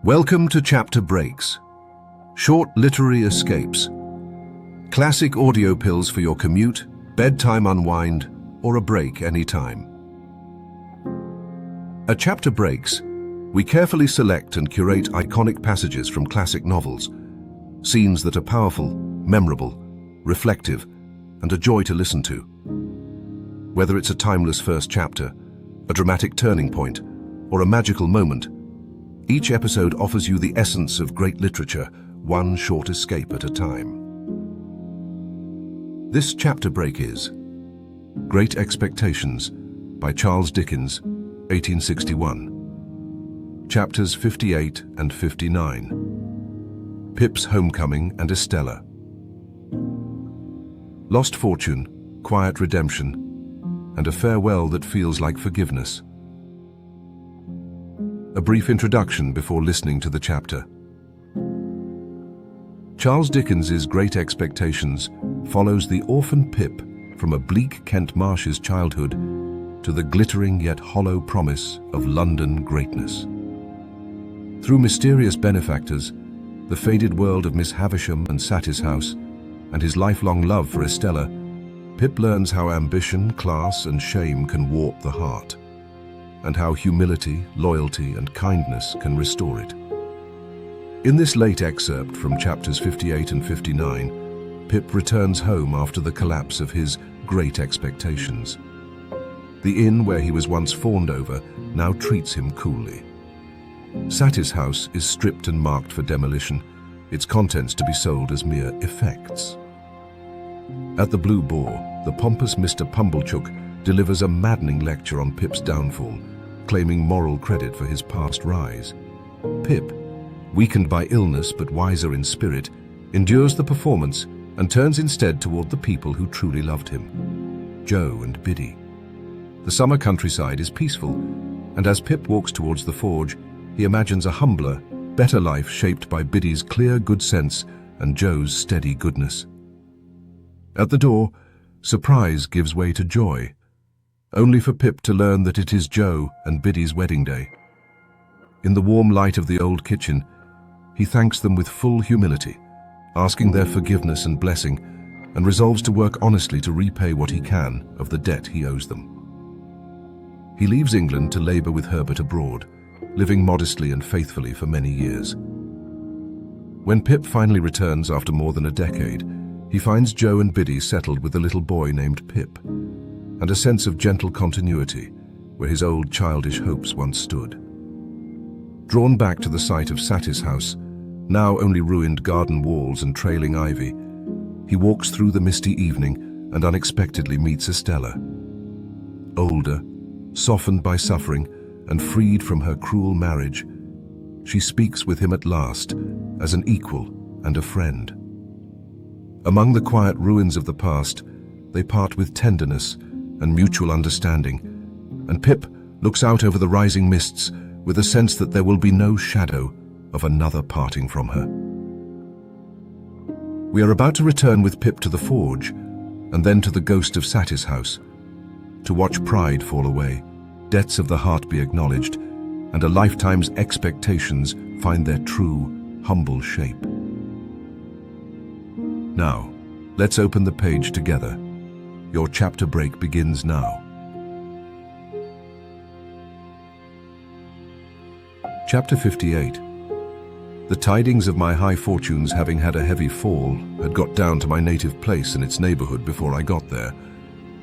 Welcome to Chapter Breaks, short literary escapes, classic audio pills for your commute, bedtime unwind, or a break anytime. At Chapter Breaks, we carefully select and curate iconic passages from classic novels, scenes that are powerful, memorable, reflective, and a joy to listen to. Whether it's a timeless first chapter, a dramatic turning point, or a magical moment, each episode offers you the essence of great literature, one short escape at a time. This chapter break is Great Expectations by Charles Dickens, 1861. Chapters 58 and 59. Pip's Homecoming and Estella. Lost fortune, quiet redemption, and a farewell that feels like forgiveness. A brief introduction before listening to the chapter. Charles Dickens's Great Expectations follows the orphan Pip from a bleak Kent Marsh's childhood to the glittering yet hollow promise of London greatness. Through mysterious benefactors, the faded world of Miss Havisham and Satis House, and his lifelong love for Estella, Pip learns how ambition, class, and shame can warp the heart, and how humility, loyalty, and kindness can restore it. In this late excerpt from chapters 58 and 59, Pip returns home after the collapse of his Great Expectations. The inn where he was once fawned over now treats him coolly. Satis House is stripped and marked for demolition, its contents to be sold as mere effects. At the Blue Boar, the pompous Mr. Pumblechook delivers a maddening lecture on Pip's downfall, claiming moral credit for his past rise. Pip, weakened by illness but wiser in spirit, endures the performance and turns instead toward the people who truly loved him, Joe and Biddy. The summer countryside is peaceful, and as Pip walks towards the forge, he imagines a humbler, better life shaped by Biddy's clear good sense and Joe's steady goodness. At the door, surprise gives way to joy, only for Pip to learn that it is Joe and Biddy's wedding day. In the warm light of the old kitchen, he thanks them with full humility, asking their forgiveness and blessing, and resolves to work honestly to repay what he can of the debt he owes them. He leaves England to labour with Herbert abroad, living modestly and faithfully for many years. When Pip finally returns after more than a decade, he finds Joe and Biddy settled with a little boy named Pip, and a sense of gentle continuity where his old childish hopes once stood. Drawn back to the site of Satis House, now only ruined garden walls and trailing ivy, he walks through the misty evening and unexpectedly meets Estella. Older, softened by suffering, and freed from her cruel marriage, she speaks with him at last as an equal and a friend. Among the quiet ruins of the past, they part with tenderness and mutual understanding, and Pip looks out over the rising mists with a sense that there will be no shadow of another parting from her. We are about to return with Pip to the forge, and then to the ghost of Satis House, to watch pride fall away, debts of the heart be acknowledged, and a lifetime's expectations find their true, humble shape. Now, let's open the page together. Your chapter break begins now. Chapter 58. The tidings of my high fortunes having had a heavy fall had got down to my native place and its neighborhood before I got there.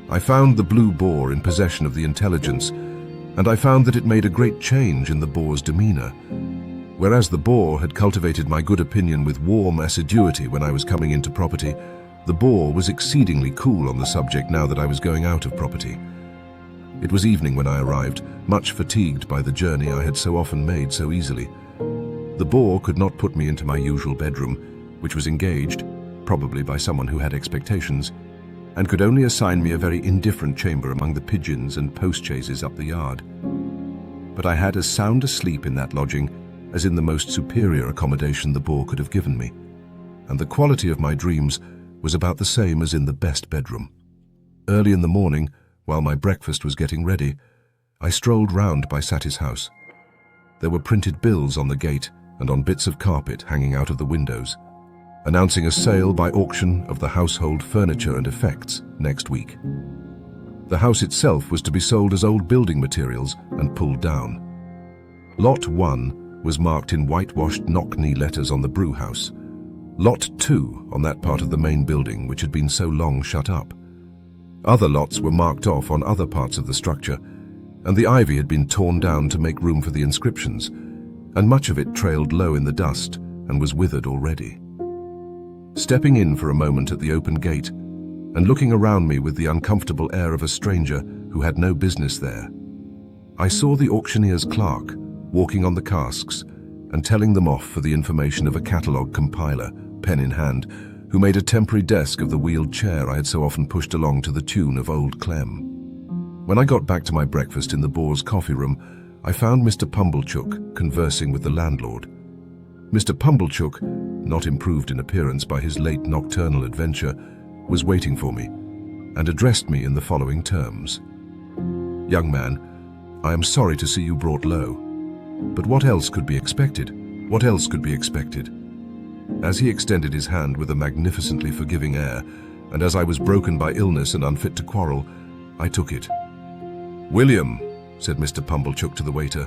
I found the Blue Boar in possession of the intelligence, and I found that it made a great change in the boar's demeanor. Whereas the boar had cultivated my good opinion with warm assiduity when I was coming into property, the boar was exceedingly cool on the subject now that I was going out of property. It was evening when I arrived, much fatigued by the journey I had so often made so easily. The boar could not put me into my usual bedroom, which was engaged, probably by someone who had expectations, and could only assign me a very indifferent chamber among the pigeons and postchaises up the yard. But I had as sound a sleep in that lodging as in the most superior accommodation the boar could have given me, and the quality of my dreams was about the same as in the best bedroom. Early in the morning, while my breakfast was getting ready, I strolled round by Satis House. There were printed bills on the gate, and on bits of carpet hanging out of the windows, announcing a sale by auction of the household furniture and effects next week. The house itself was to be sold as old building materials and pulled down. Lot 1 was marked in whitewashed knock-knee letters on the brew house. Lot 2 on that part of the main building which had been so long shut up. Other lots were marked off on other parts of the structure, and the ivy had been torn down to make room for the inscriptions, and much of it trailed low in the dust and was withered already. Stepping in for a moment at the open gate, and looking around me with the uncomfortable air of a stranger who had no business there, I saw the auctioneer's clerk walking on the casks and telling them off for the information of a catalogue compiler, pen in hand, who made a temporary desk of the wheeled chair I had so often pushed along to the tune of Old Clem. When I got back to my breakfast in the Boar's coffee room, I found Mr. Pumblechook conversing with the landlord. Mr. Pumblechook, not improved in appearance by his late nocturnal adventure, was waiting for me, and addressed me in the following terms. "Young man, I am sorry to see you brought low. But what else could be expected? What else could be expected?" As he extended his hand with a magnificently forgiving air, and as I was broken by illness and unfit to quarrel, I took it. "William," said Mr. Pumblechook to the waiter,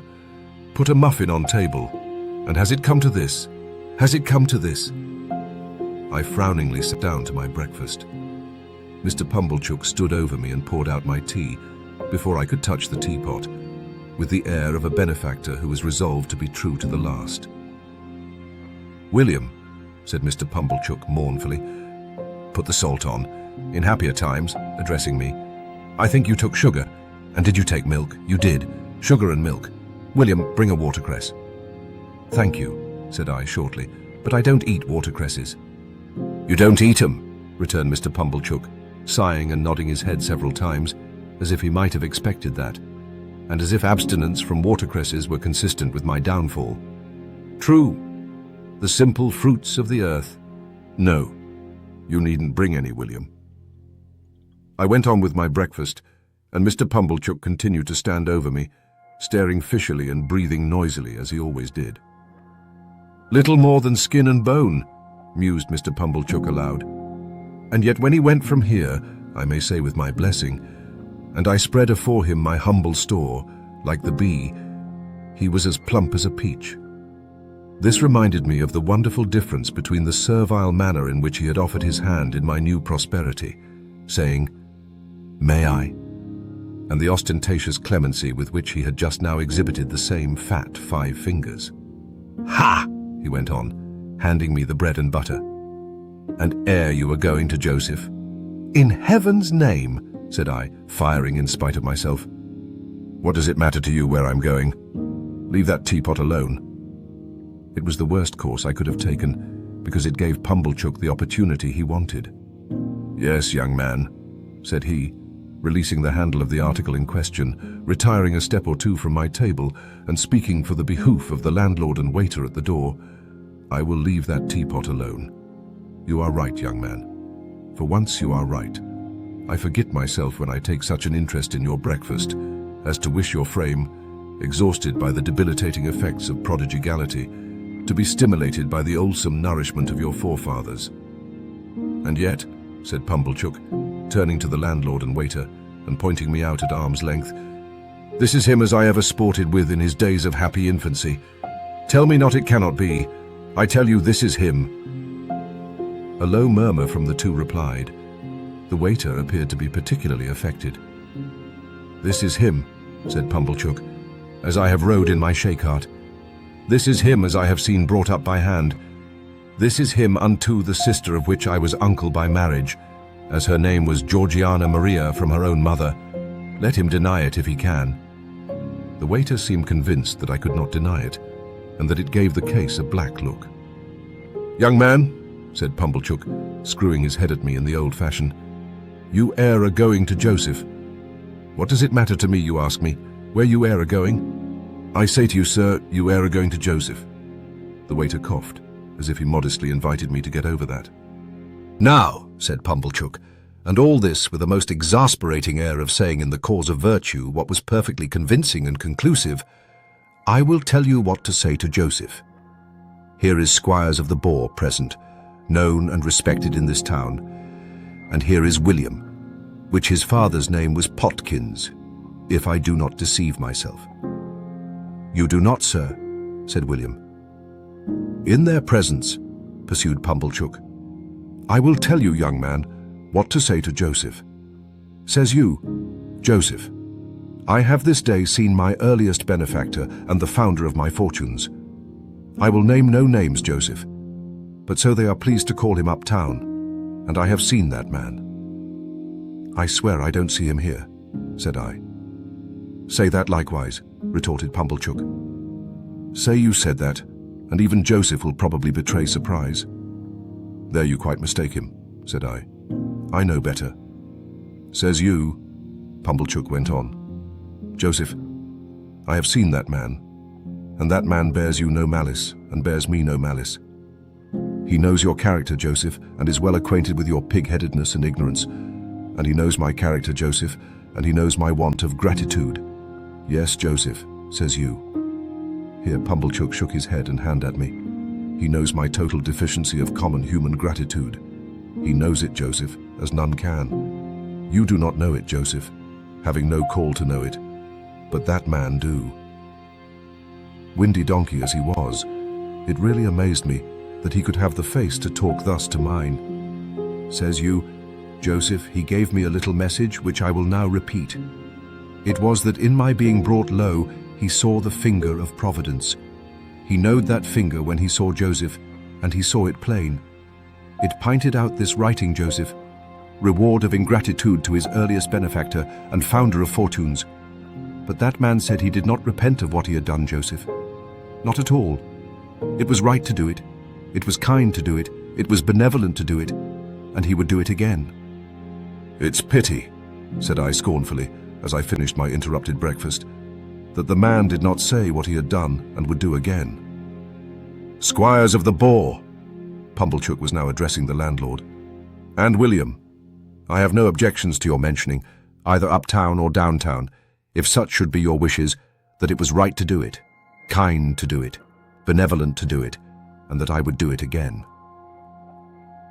"put a muffin on table. And has it come to this? Has it come to this?" I frowningly sat down to my breakfast. Mr. Pumblechook stood over me and poured out my tea before I could touch the teapot, with the air of a benefactor who was resolved to be true to the last. "William," said Mr. Pumblechook mournfully, "put the salt on. In happier times," addressing me, "I think you took sugar. And did you take milk? You did. Sugar and milk. William, bring a watercress." "Thank you," said I shortly, "but I don't eat watercresses." "You don't eat 'em," returned Mr. Pumblechook, sighing and nodding his head several times, as if he might have expected that, and as if abstinence from watercresses were consistent with my downfall. "True. The simple fruits of the earth. No, you needn't bring any, William." I went on with my breakfast, and Mr. Pumblechook continued to stand over me, staring fishily and breathing noisily as he always did. "Little more than skin and bone," mused Mr. Pumblechook aloud. "And yet when he went from here, I may say with my blessing, and I spread afore him my humble store, like the bee, he was as plump as a peach." This reminded me of the wonderful difference between the servile manner in which he had offered his hand in my new prosperity, saying, "May I?" and the ostentatious clemency with which he had just now exhibited the same fat 5 fingers. "Ha!" he went on, handing me the bread and butter. "And ere you were going to Joseph?" "In heaven's name," said I, firing in spite of myself. "What does it matter to you where I'm going? Leave that teapot alone." It was the worst course I could have taken, because it gave Pumblechook the opportunity he wanted. "Yes, young man," said he, releasing the handle of the article in question, retiring a step or two from my table, and speaking for the behoof of the landlord and waiter at the door, "I will leave that teapot alone. You are right, young man. For once you are right. I forget myself when I take such an interest in your breakfast, as to wish your frame, exhausted by the debilitating effects of prodigality, to be stimulated by the wholesome nourishment of your forefathers. And yet," said Pumblechook, turning to the landlord and waiter, and pointing me out at arm's length, "this is him as I ever sported with in his days of happy infancy. Tell me not it cannot be. I tell you this is him." A low murmur from the two replied. The waiter appeared to be particularly affected. "This is him," said Pumblechook, "as I have rode in my shake-cart. This is him as I have seen brought up by hand. This is him unto the sister of which I was uncle by marriage, as her name was Georgiana Maria from her own mother. Let him deny it if he can." The waiter seemed convinced that I could not deny it, and that it gave the case a black look. "Young man," said Pumblechook, screwing his head at me in the old fashion, "you ere a going to Joseph. What does it matter to me, you ask me, where you ere a going? I say to you, sir, you ere a going to Joseph." The waiter coughed, as if he modestly invited me to get over that. "Now," said Pumblechook, and all this with a most exasperating air of saying in the cause of virtue what was perfectly convincing and conclusive, "I will tell you what to say to Joseph. Here is Squires of the Boar present, known and respected in this town. And here is William, which his father's name was Potkins, if I do not deceive myself. You do not, sir, said William. In their presence, pursued Pumblechook, I will tell you, young man, what to say to Joseph. Says you, Joseph, I have this day seen my earliest benefactor and the founder of my fortunes. I will name no names, Joseph, but so they are pleased to call him uptown, and I have seen that man. I swear I don't see him here, said I. Say that likewise, retorted Pumblechook. Say you said that, and even Joseph will probably betray surprise. There you quite mistake him, said I. I know better. Says you, Pumblechook went on. Joseph, I have seen that man, and that man bears you no malice, and bears me no malice. He knows your character, Joseph, and is well acquainted with your pig-headedness and ignorance. And he knows my character, Joseph, and he knows my want of gratitude. Yes, Joseph, says you. Here Pumblechook shook his head and hand at me. He knows my total deficiency of common human gratitude. He knows it, Joseph, as none can. You do not know it, Joseph, having no call to know it, but that man do. Windy donkey as he was, it really amazed me that he could have the face to talk thus to mine. Says you, Joseph, he gave me a little message which I will now repeat. It was that in my being brought low, he saw the finger of Providence. He knowed that finger when he saw Joseph, and he saw it plain. It pinted out this writing, Joseph, reward of ingratitude to his earliest benefactor and founder of fortunes. But that man said he did not repent of what he had done, Joseph. Not at all. It was right to do it. It was kind to do it. It was benevolent to do it. And he would do it again. It's pity, said I scornfully, as I finished my interrupted breakfast, that the man did not say what he had done and would do again. Squires of the Boar, Pumblechook was now addressing the landlord, and William, I have no objections to your mentioning, either uptown or downtown, if such should be your wishes, that it was right to do it, kind to do it, benevolent to do it, and that I would do it again.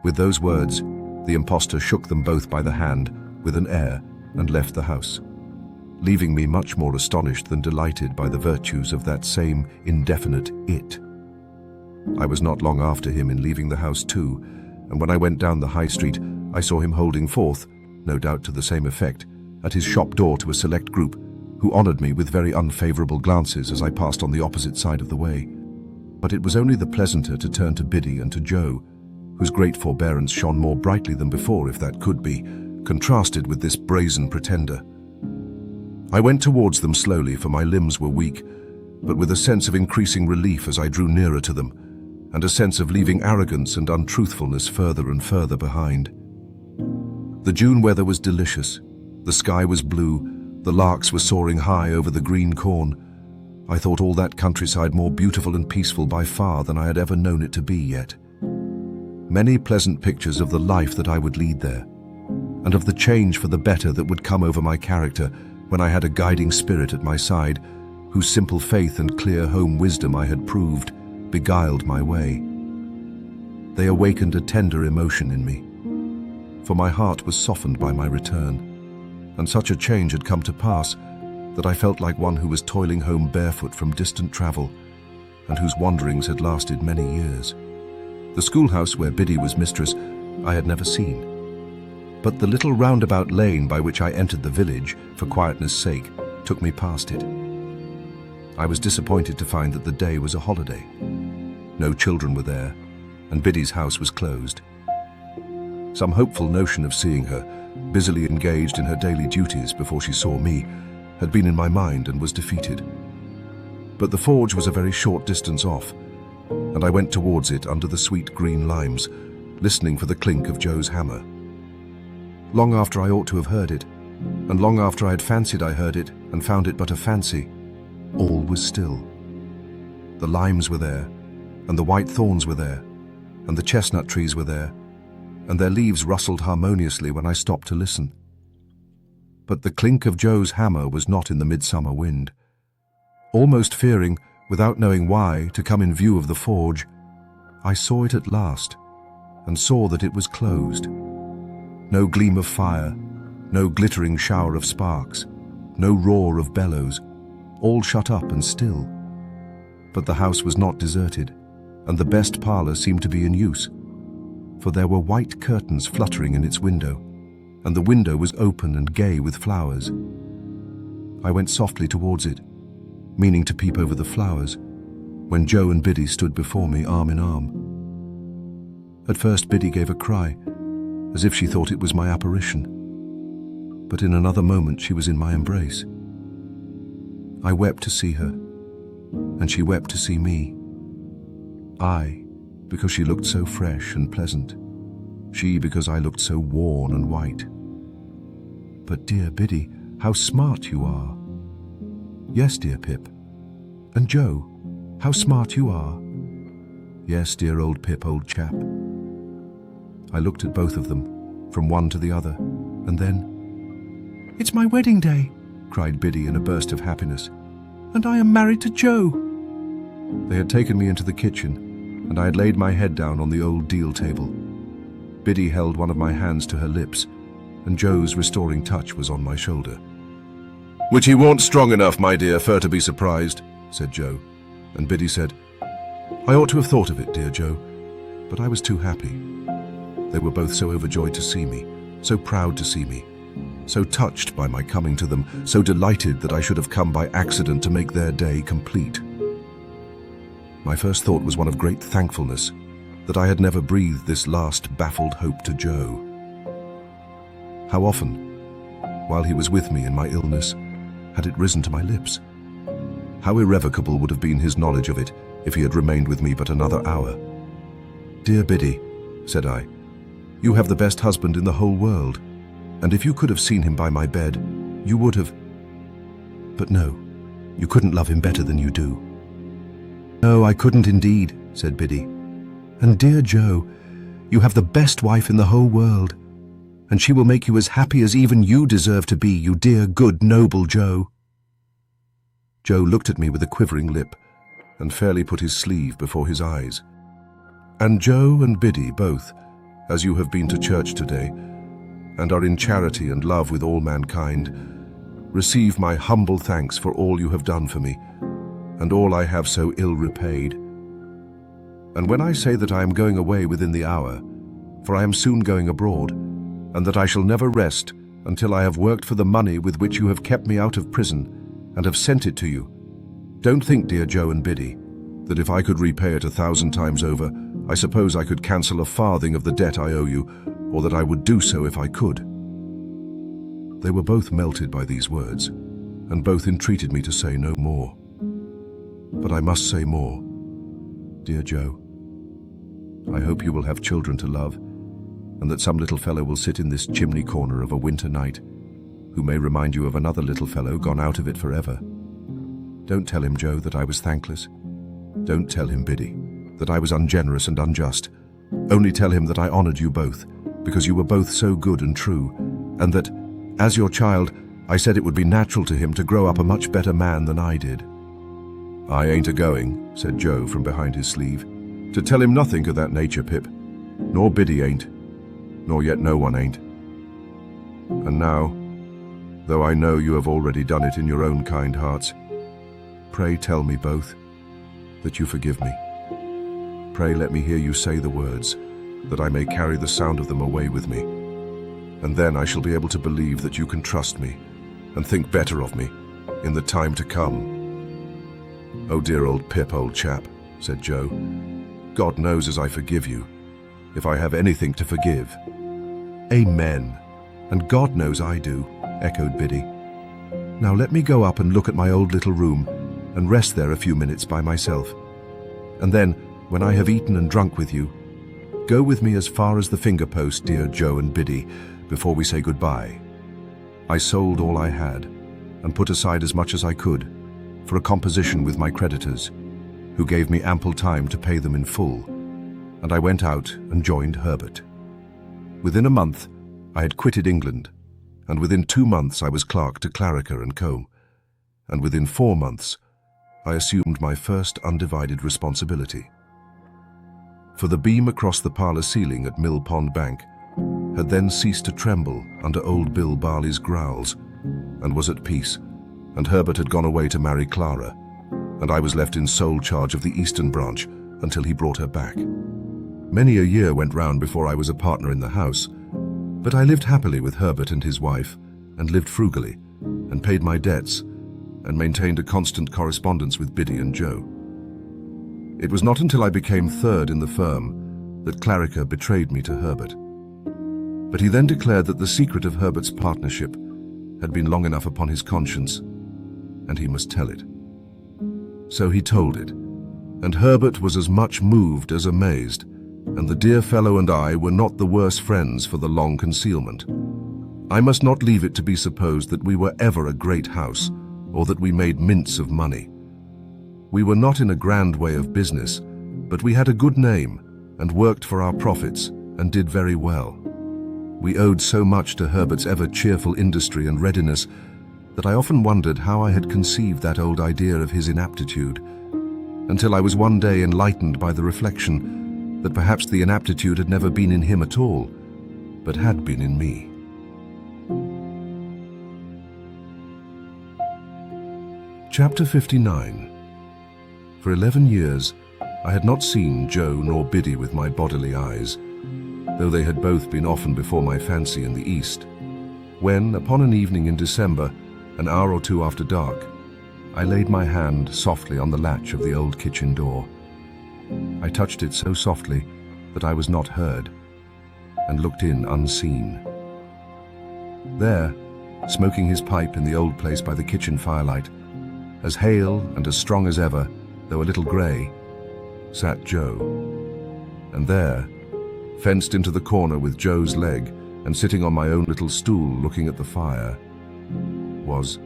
With those words, the impostor shook them both by the hand with an air and left the house, leaving me much more astonished than delighted by the virtues of that same indefinite it. I was not long after him in leaving the house too, and when I went down the high street, I saw him holding forth, no doubt to the same effect, at his shop door to a select group, who honoured me with very unfavourable glances as I passed on the opposite side of the way. But it was only the pleasanter to turn to Biddy and to Joe, whose great forbearance shone more brightly than before, if that could be, contrasted with this brazen pretender. I went towards them slowly, for my limbs were weak, but with a sense of increasing relief as I drew nearer to them, and a sense of leaving arrogance and untruthfulness further and further behind. The June weather was delicious. The sky was blue. The larks were soaring high over the green corn. I thought all that countryside more beautiful and peaceful by far than I had ever known it to be yet. Many pleasant pictures of the life that I would lead there, and of the change for the better that would come over my character when I had a guiding spirit at my side, whose simple faith and clear home wisdom I had proved beguiled my way. They awakened a tender emotion in me, for my heart was softened by my return, and such a change had come to pass that I felt like one who was toiling home barefoot from distant travel, and whose wanderings had lasted many years. The schoolhouse where Biddy was mistress I had never seen, but the little roundabout lane by which I entered the village, for quietness' sake, took me past it. I was disappointed to find that the day was a holiday. No children were there, and Biddy's house was closed. Some hopeful notion of seeing her, busily engaged in her daily duties before she saw me, had been in my mind and was defeated. But the forge was a very short distance off, and I went towards it under the sweet green limes, listening for the clink of Joe's hammer. Long after I ought to have heard it, and long after I had fancied I heard it and found it but a fancy, all was still. The limes were there, and the white thorns were there, and the chestnut trees were there, and their leaves rustled harmoniously when I stopped to listen. But the clink of Joe's hammer was not in the midsummer wind. Almost fearing, without knowing why, to come in view of the forge, I saw it at last, and saw that it was closed. No gleam of fire, no glittering shower of sparks, no roar of bellows, all shut up and still. But the house was not deserted, and the best parlour seemed to be in use, for there were white curtains fluttering in its window, and the window was open and gay with flowers. I went softly towards it, meaning to peep over the flowers, when Joe and Biddy stood before me arm in arm. At first Biddy gave a cry, as if she thought it was my apparition, but in another moment she was in my embrace. I wept to see her, and she wept to see me. I, because she looked so fresh and pleasant, she because I looked so worn and white. But dear Biddy, how smart you are. Yes, dear Pip. And Joe, how smart you are. Yes, dear old Pip, old chap. I looked at both of them, from one to the other, and then, "It's my wedding day," cried Biddy in a burst of happiness, "and I am married to Joe." They had taken me into the kitchen, and I had laid my head down on the old deal table. Biddy held one of my hands to her lips, and Joe's restoring touch was on my shoulder. "Which he warn't strong enough, my dear, fur to be surprised," said Joe, and Biddy said, "I ought to have thought of it, dear Joe, but I was too happy." They were both so overjoyed to see me, so proud to see me, so touched by my coming to them, so delighted that I should have come by accident to make their day complete. My first thought was one of great thankfulness that I had never breathed this last baffled hope to Joe. How often, while he was with me in my illness, had it risen to my lips? How irrevocable would have been his knowledge of it if he had remained with me but another hour. "Dear Biddy," said I, "you have the best husband in the whole world, and if you could have seen him by my bed, you would have... But no, you couldn't love him better than you do." "No, I couldn't indeed," said Biddy. "And dear Joe, you have the best wife in the whole world, and she will make you as happy as even you deserve to be, you dear, good, noble Joe." Joe looked at me with a quivering lip and fairly put his sleeve before his eyes. "And Joe and Biddy both, as you have been to church today, and are in charity and love with all mankind, receive my humble thanks for all you have done for me, and all I have so ill repaid. And when I say that I am going away within the hour, for I am soon going abroad, and that I shall never rest until I have worked for the money with which you have kept me out of prison, and have sent it to you, don't think, dear Joe and Biddy, that if I could repay it 1,000 times over, I suppose I could cancel a farthing of the debt I owe you, or that I would do so if I could." They were both melted by these words, and both entreated me to say no more. But I must say more. Dear Joe, I hope you will have children to love, and that some little fellow will sit in this chimney corner of a winter night, who may remind you of another little fellow gone out of it forever. Don't tell him, Joe, that I was thankless. Don't tell him, Biddy, that I was ungenerous and unjust. Only tell him that I honored you both, because you were both so good and true, and that, as your child, I said it would be natural to him to grow up a much better man than I did. I ain't a-going, said Joe from behind his sleeve, to tell him nothing of that nature, Pip. Nor Biddy ain't, nor yet no one ain't. And now, though I know you have already done it in your own kind hearts, pray tell me both that you forgive me. Pray let me hear you say the words, that I may carry the sound of them away with me, and then I shall be able to believe that you can trust me and think better of me in the time to come. Oh dear old Pip, old chap, said Joe, God knows as I forgive you, if I have anything to forgive. Amen, and God knows I do, echoed Biddy. Now let me go up and look at my old little room and rest there a few minutes by myself. And then, when I have eaten and drunk with you, go with me as far as the finger post, dear Joe and Biddy, before we say goodbye. I sold all I had and put aside as much as I could for a composition with my creditors, who gave me ample time to pay them in full, and I went out and joined Herbert. Within a month, I had quitted England, and within 2 months I was clerk to Clarriker and Co., and within 4 months I assumed my first undivided responsibility. for the beam across the parlour ceiling at Mill Pond Bank had then ceased to tremble under old Bill Barley's growls, and was at peace, and Herbert had gone away to marry Clara, and I was left in sole charge of the eastern branch until he brought her back. Many a year went round before I was a partner in the house, but I lived happily with Herbert and his wife, and lived frugally, and paid my debts, and maintained a constant correspondence with Biddy and Joe. It was not until I became third in the firm that Clarica betrayed me to Herbert. But he then declared that the secret of Herbert's partnership had been long enough upon his conscience, and he must tell it. So he told it, and Herbert was as much moved as amazed, and the dear fellow and I were not the worse friends for the long concealment. I must not leave it to be supposed that we were ever a great house, or that we made mints of money. We were not in a grand way of business, but we had a good name, and worked for our profits, and did very well. We owed so much to Herbert's ever-cheerful industry and readiness that I often wondered how I had conceived that old idea of his inaptitude, until I was one day enlightened by the reflection that perhaps the inaptitude had never been in him at all, but had been in me. Chapter 59. For 11 years, I had not seen Joe nor Biddy with my bodily eyes, though they had both been often before my fancy in the East, when, upon an evening in December, an hour or two after dark, I laid my hand softly on the latch of the old kitchen door. I touched it so softly that I was not heard, and looked in unseen. There, smoking his pipe in the old place by the kitchen firelight, as hale and as strong as ever, though a little grey, sat Joe. And there, fenced into the corner with Joe's leg and sitting on my own little stool looking at the fire, was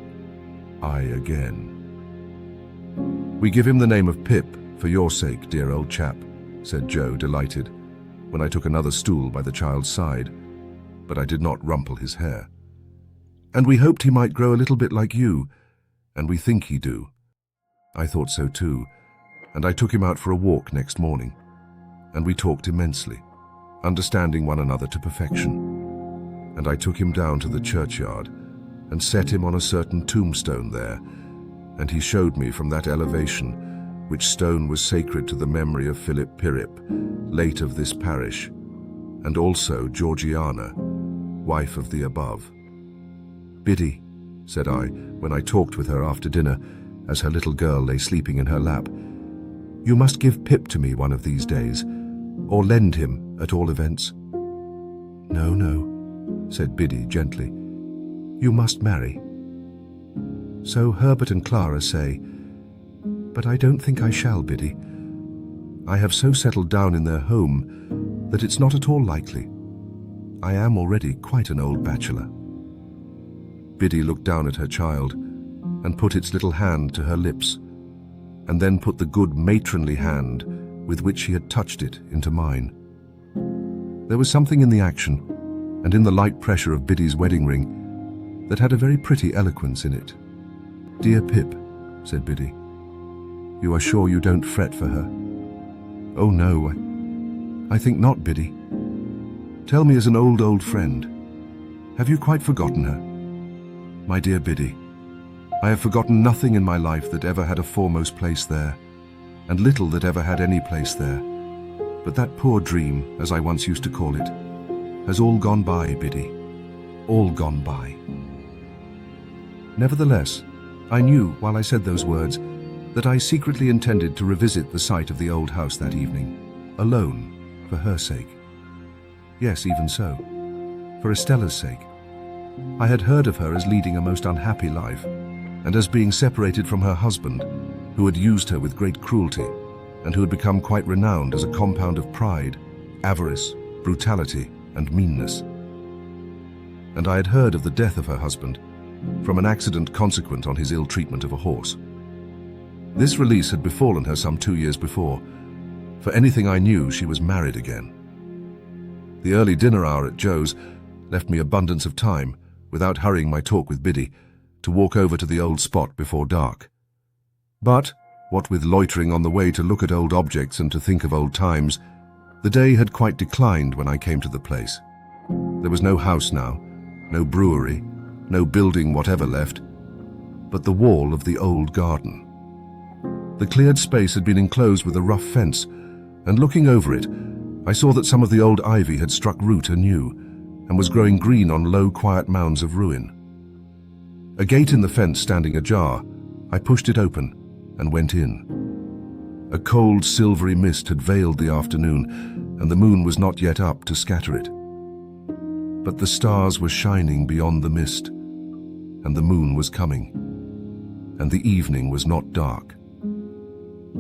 I again. "We give him the name of Pip for your sake, dear old chap," said Joe, delighted, when I took another stool by the child's side, but I did not rumple his hair. "And we hoped he might grow a little bit like you, and we think he do." I thought so too, and I took him out for a walk next morning, and we talked immensely, understanding one another to perfection. And I took him down to the churchyard and set him on a certain tombstone there, and he showed me from that elevation which stone was sacred to the memory of Philip Pirrip, late of this parish, and also Georgiana, wife of the above. "Biddy," said I, when I talked with her after dinner, as her little girl lay sleeping in her lap, "you must give Pip to me one of these days, or lend him, at all events." "No, no," said Biddy gently. "You must marry." "So Herbert and Clara say, but I don't think I shall, Biddy. I have so settled down in their home that it's not at all likely. I am already quite an old bachelor." Biddy looked down at her child and put its little hand to her lips, and then put the good matronly hand with which she had touched it into mine. There was something in the action, and in the light pressure of Biddy's wedding ring, that had a very pretty eloquence in it. "Dear Pip," said Biddy, "you are sure you don't fret for her?" "Oh no, I think not, Biddy. Tell me as an old friend, have you quite forgotten her?" "My dear Biddy, I have forgotten nothing in my life that ever had a foremost place there, and little that ever had any place there. But that poor dream, as I once used to call it, has all gone by, Biddy, all gone by." Nevertheless, I knew, while I said those words, that I secretly intended to revisit the site of the old house that evening, alone, for her sake. Yes, even so, for Estella's sake. I had heard of her as leading a most unhappy life, and as being separated from her husband, who had used her with great cruelty, and who had become quite renowned as a compound of pride, avarice, brutality, and meanness. And I had heard of the death of her husband, from an accident consequent on his ill treatment of a horse. This release had befallen her some 2 years before. For anything I knew, she was married again. The early dinner hour at Joe's left me abundance of time, without hurrying my talk with Biddy, to walk over to the old spot before dark. But, what with loitering on the way to look at old objects and to think of old times, The day had quite declined when I came to the place. There was no house now, no brewery, no building whatever left, but the wall of the old garden. The cleared space had been enclosed with a rough fence, and looking over it, I saw that some of the old ivy had struck root anew and was growing green on low, quiet mounds of ruin. A gate in the fence standing ajar, I pushed it open and went in. A cold, silvery mist had veiled the afternoon, and the moon was not yet up to scatter it. But the stars were shining beyond the mist, and the moon was coming, and the evening was not dark.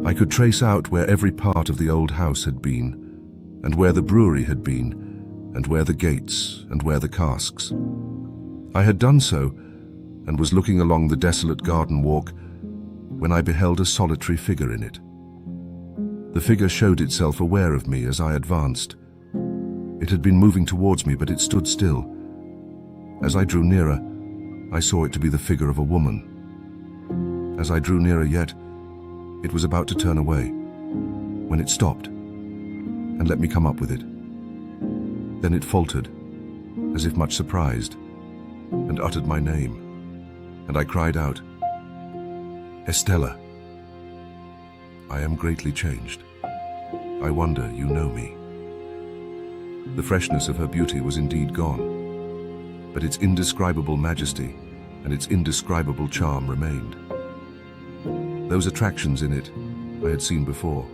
I could trace out where every part of the old house had been, and where the brewery had been, and where the gates, and where the casks. I had done so, and was looking along the desolate garden walk, when I beheld a solitary figure in it. The figure showed itself aware of me as I advanced. It had been moving towards me, but it stood still. As I drew nearer, I saw it to be the figure of a woman. As I drew nearer yet, it was about to turn away, when it stopped and let me come up with it. Then it faltered, as if much surprised, and uttered my name, and I cried out, "Estella." "I am greatly changed. I wonder you know me." The freshness of her beauty was indeed gone, but its indescribable majesty and its indescribable charm remained. Those attractions in it I had seen before.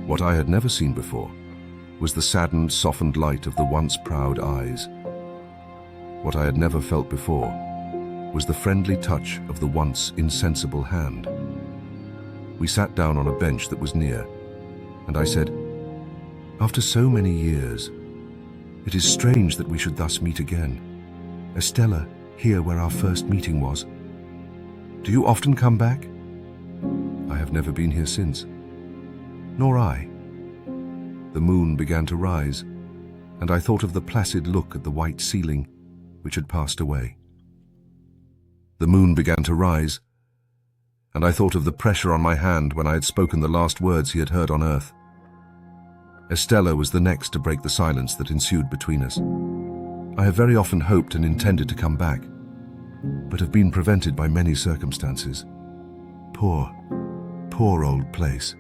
What I had never seen before was the saddened, softened light of the once proud eyes. What I had never felt before was the friendly touch of the once insensible hand. We sat down on a bench that was near, and I said, "After so many years, it is strange that we should thus meet again. Estella, here where our first meeting was. Do you often come back?" "I have never been here since." "Nor I." The moon began to rise, and I thought of the placid look at the white ceiling, which had passed away. The moon began to rise, and I thought of the pressure on my hand when I had spoken the last words he had heard on earth. Estella was the next to break the silence that ensued between us. "I have very often hoped and intended to come back, but have been prevented by many circumstances. Poor, poor old place."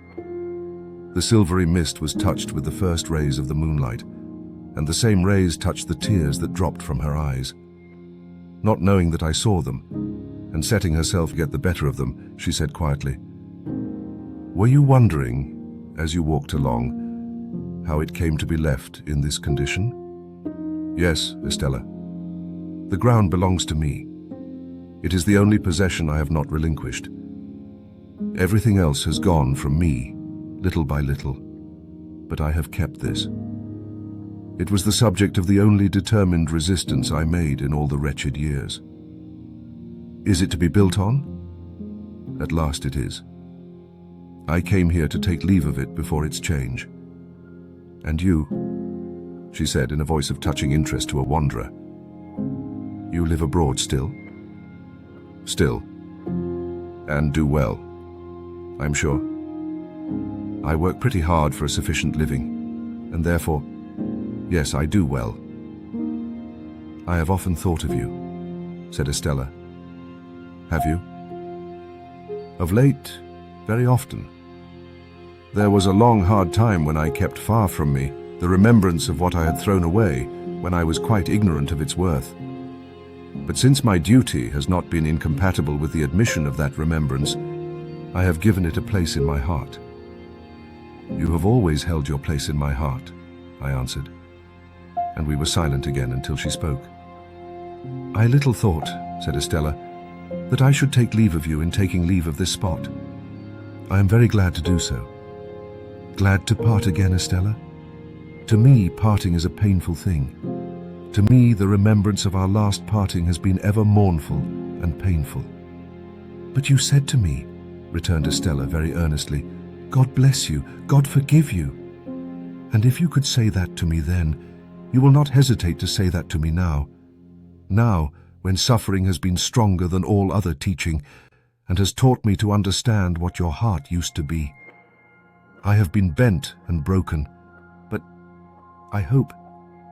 The silvery mist was touched with the first rays of the moonlight, and the same rays touched the tears that dropped from her eyes. Not knowing that I saw them, and setting herself to get the better of them, she said quietly, "Were you wondering, as you walked along, how it came to be left in this condition?" "Yes, Estella. The ground belongs to me. It is the only possession I have not relinquished. Everything else has gone from me, little by little, but I have kept this. It was the subject of the only determined resistance I made in all the wretched years. Is it to be built on? At last it is. I came here to take leave of it before its change. And you," she said in a voice of touching interest to a wanderer, "you live abroad still?" "Still. And do well, I'm sure. I work pretty hard for a sufficient living, and therefore, yes, I do well." "I have often thought of you," said Estella. "Have you?" "Of late, very often. There was a long, hard time when I kept far from me the remembrance of what I had thrown away when I was quite ignorant of its worth. But since my duty has not been incompatible with the admission of that remembrance, I have given it a place in my heart." "You have always held your place in my heart," I answered, and we were silent again until she spoke. "I little thought," said Estella, "that I should take leave of you in taking leave of this spot. I am very glad to do so." "Glad to part again, Estella? To me, parting is a painful thing. To me, the remembrance of our last parting has been ever mournful and painful." "But you said to me," returned Estella very earnestly, "God bless you, God forgive you. And if you could say that to me then, you will not hesitate to say that to me now. Now, when suffering has been stronger than all other teaching, and has taught me to understand what your heart used to be. I have been bent and broken, I hope,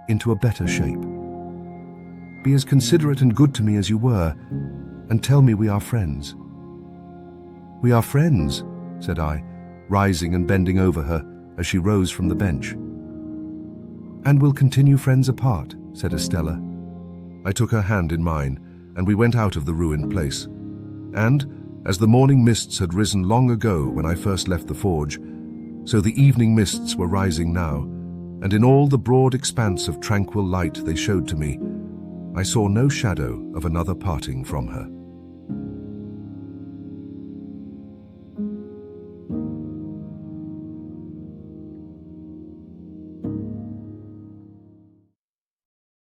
into a better shape. Be as considerate and good to me as you were, and tell me we are friends." "We are friends," said I, rising and bending over her as she rose from the bench. "And we'll continue friends apart," said Estella. I took her hand in mine, and we went out of the ruined place. And, as the morning mists had risen long ago when I first left the forge, so the evening mists were rising now, and in all the broad expanse of tranquil light they showed to me, I saw no shadow of another parting from her.